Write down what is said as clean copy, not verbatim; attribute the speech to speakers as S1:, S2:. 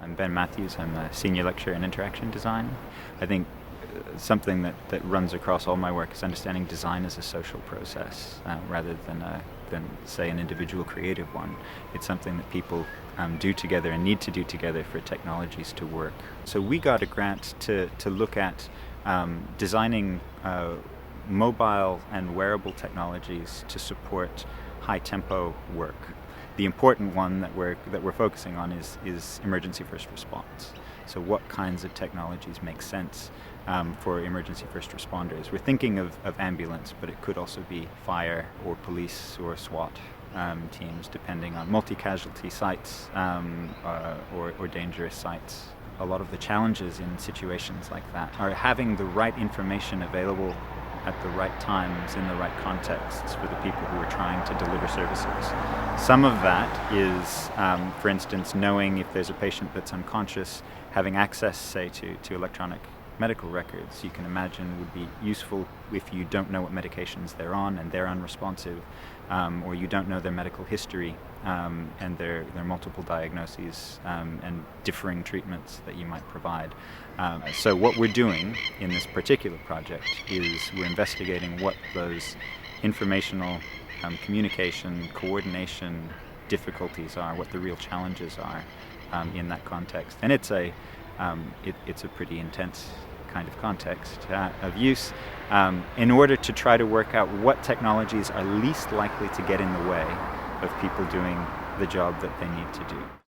S1: I'm Ben Matthews. I'm a senior lecturer in interaction design. I think something that runs across all my work is understanding design as a social process rather than say an individual creative one. It's something that people do together and need to do together for technologies to work. So we got a grant to look at designing mobile and wearable technologies to support high tempo work. The important one that we're focusing on is emergency first response. So what kinds of technologies make sense for emergency first responders? We're thinking of ambulance, but it could also be fire or police or SWAT teams, depending on multi-casualty sites or dangerous sites. A lot of the challenges in situations like that are having the right information available at the right times in the right contexts for the people who are trying to deliver services. Some of that is, for instance, knowing if there's a patient that's unconscious, having access, say, to electronic medical records, you can imagine would be useful if you don't know what medications they're on and they're unresponsive, or you don't know their medical history and their multiple diagnoses and differing treatments that you might provide. So what we're doing in this particular project is we're investigating what those informational communication, coordination difficulties are, what the real challenges are in that context. And it's a pretty intense kind of context of use in order to try to work out what technologies are least likely to get in the way of people doing the job that they need to do.